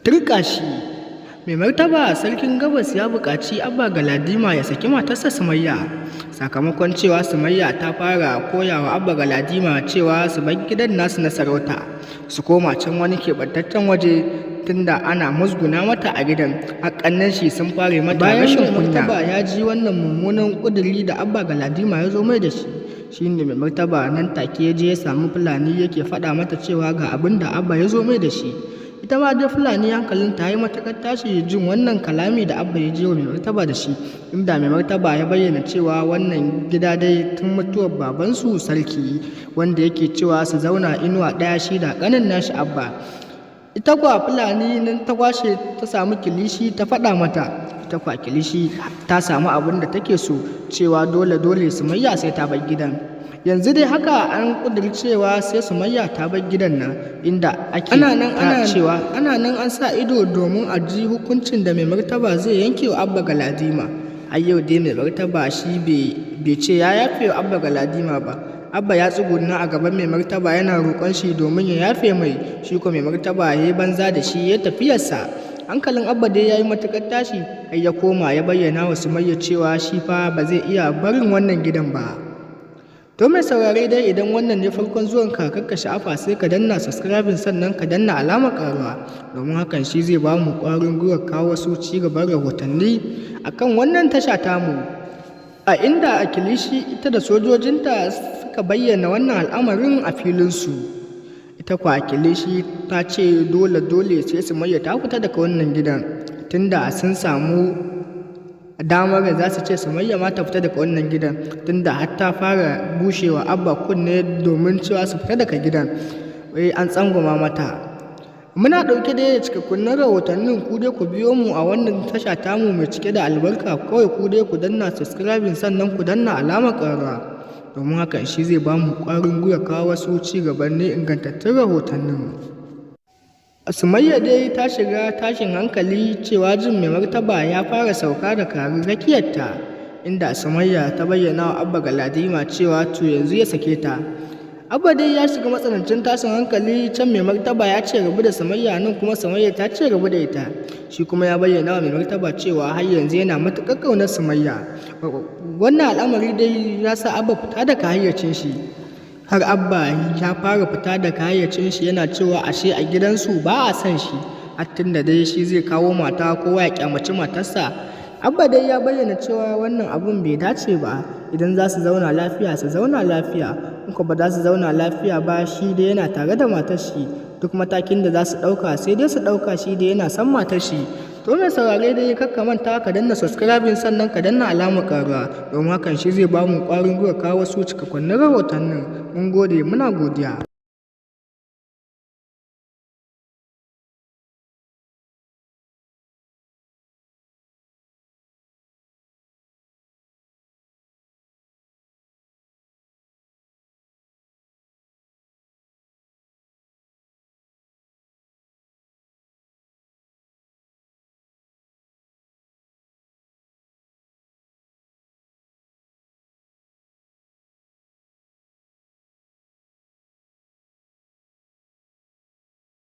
Turƙa shi. Mai martaba Sarkin Gabas ya buƙaci Abba Galadima ya saki matarsa Sumayya, sakamakon cewa Sumayya ta fara koyawa Abba Galadima cewa su bar gidan nasu na sarauta su koma can wani keɓantaccen waje, tunda ana musguna mata a gidan. Haƙannan shi sun fara mata rashin kunya. Martaba ya ji wannan mummunan ƙuduri da Abba Galadima ya zo mai da shi, shine mai martaba nan take ya je ya samu Fulani yake faɗa mata cewa ga abin da Abba ya zo mai da shi. Ita ma dai Fulani hankalin ta yi matuƙar tashi jin wannan kalami da Abba ya je wa mai martaba da shi, inda mai martaba ya bayyana cewa wannan gida dai tun mutuwar babansu sarki, wanda yake cewa su zauna inuwa ɗaya shi da ƙanin nashi Abba. Ita kuwa Fulani nan ta kwashe ta samu kilishi ta faɗa mata, ita kuwa kilishi ta samu abin da take so, cewa dole Sumayya sai ta bar gidan. Yanzu dai haka an ƙudurcewa sai Sumayya ta bar gidan nan, inda ake cewa ana nan an sa ido domin a ji hukuncin da mai martaba zai yanke wa Abba Galadima. Har yau dai mai martaba shi bai ce ya yafe wa Abba Galadima ba. Abba ya tsuguna a gaban mai martaba yana roƙon shi domin ya yafe mai, shi ko mai martaba ya yi banza da shi ya tafiyarsa. Hankalin Abba dai ya yi matuƙar tashi, har ya koma ya bayyana wa Sumayya cewa shi fa ba zai iya barin wannan gidan ba. To mai saurare dai, idan wannan ne farkon zuwan ka sha'afa sai ka danna subscribing sannan ka danna alamar ƙaruwa, domin hakan shi zai ba mu ƙwarin gwiwar kawo wasu ci gaban rahotanni akan wannan tasha tamu. A inda a kilishi ita da sojojinta suka bayyana wannan al'amarin a filinsu. Ita kuwa kilishi ta ce dole sai Sumayya ta fita daga wannan gidan, tunda sun samu damar da za su ce Sumayya ma ta fita daga wannan gidan, tunda har ta fara bushewa Abba kunne domin cewa su fita daga gidan, wai an tsangwama mata. Muna ɗauke da cikakkun rahotannin, ku dai ku biyo mu a wannan tasha tamu mai cike da albarka. Kawai ku dai ku danna subscribing sannan ku danna alamar ƙararrawa, domin hakan shi zai ba mu ƙwarin gwiwa kawo wasu ci gaban ne ingantattun rahotannin. Sumayya dai ta shiga tashin hankali cewa jin mai martaba ya fara sauka da karin rakiyarta, inda Sumayya ta bayyana wa Abba Galadima cewa to yanzu ya sake ta. Abba dai ya shiga matsanancin tashin hankali, can mai martaba ya ce rabu da Sumayya, nan kuma Sumayya ta ce rabu da ita. Shi kuma ya bayyana wa mai martaba cewa har yanzu yana matuƙar ƙaunar Sumayya. Wannan al'amari dai ya sa Abba fita daga hayyacin shi. Har Abba ya fara fita daga hayyacin shi, yana cewa ashe a gidansu ba a son shi, har tunda dai shi zai kawo mata kowa ya kyamaci matarsa. Abba dai ya bayyana cewa wannan abun bai dace ba, idan za su zauna lafiya su zauna lafiya, in ba za su zauna lafiya ba shi dai yana tare da matar shi, duk matakin da za su ɗauka sai dai su ɗauka, shi dai yana son matar shi. To mai saurare dai kakka manta ka danna subscribing sannan ka danna alamar ƙaruwa, domin hakan shi zai ba mu ƙwarin gwiwa kawo wasu cikakkun rahotannin. Mun gode, muna godiya.